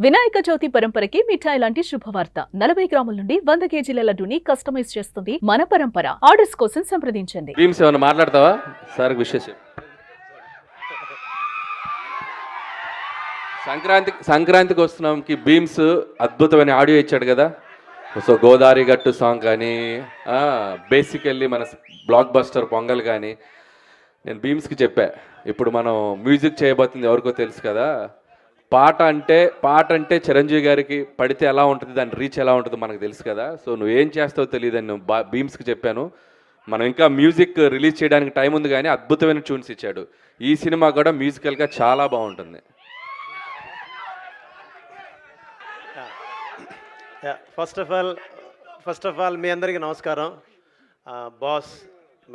వినాయక చవితి పరంపరకి మిఠాయి లాంటి శుభవార్త 40 గ్రాముల నుండి 100 కేజీల లడ్డూని కస్టమైజ్ చేస్తుంది మన పరంపర. ఆర్డర్స్ కోసం సంప్రదించండి. భీమ్స్ ఏమన్నా మాట్లాడతావా సార్? విషయం సంక్రాంతికి వస్తున్నాంకి భీమ్స్ అద్భుతమైన ఆడియో ఇచ్చాడు కదా. సో గోదావరి గట్టు సాంగ్ కానీ బేసికల్లీ మన బ్లాక్ బస్టర్ పొంగల్ కానీ నేను భీమ్స్కి చెప్పా. ఇప్పుడు మనం మ్యూజిక్ చేయబోతుంది ఎవరికో తెలుసు కదా. పాట అంటే చిరంజీవి గారికి పడితే ఎలా ఉంటుంది, దాని రీచ్ ఎలా ఉంటుందో మనకు తెలుసు కదా. సో నువ్వేం చేస్తావో తెలియదని నేను భీమ్స్కి చెప్పాను. మనం ఇంకా మ్యూజిక్ రిలీజ్ చేయడానికి టైం ఉంది, కానీ అద్భుతమైన ట్యూన్స్ ఇచ్చాడు. ఈ సినిమా కూడా మ్యూజికల్గా చాలా బాగుంటుంది. ఫస్ట్ ఆఫ్ ఆల్ మీ అందరికీ నమస్కారం. బాస్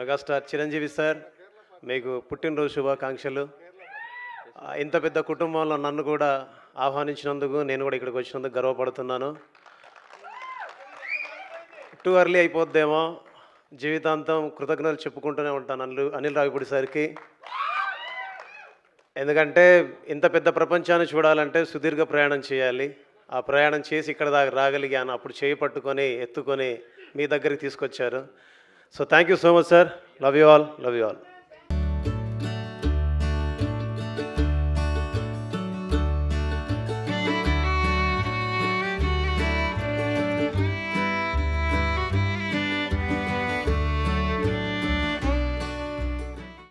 మెగాస్టార్ చిరంజీవి సార్, మీకు పుట్టినరోజు శుభాకాంక్షలు. ఇంత పెద్ద కుటుంబంలో నన్ను కూడా ఆహ్వానించినందుకు, నేను కూడా ఇక్కడికి వచ్చినందుకు గర్వపడుతున్నాను. టూ ఎర్లీ అయిపోద్దేమో, జీవితాంతం కృతజ్ఞతలు చెప్పుకుంటూనే ఉంటాను అనిల్ రావిపూడి సార్కి. ఎందుకంటే ఇంత పెద్ద ప్రపంచాన్ని చూడాలంటే సుదీర్ఘ ప్రయాణం చేయాలి. ఆ ప్రయాణం చేసి ఇక్కడ దాకా రాగలిగాను. అప్పుడు చేయి పట్టుకొని ఎత్తుకొని మీ దగ్గరికి తీసుకొచ్చారు. So thank you so much sir. Love you all.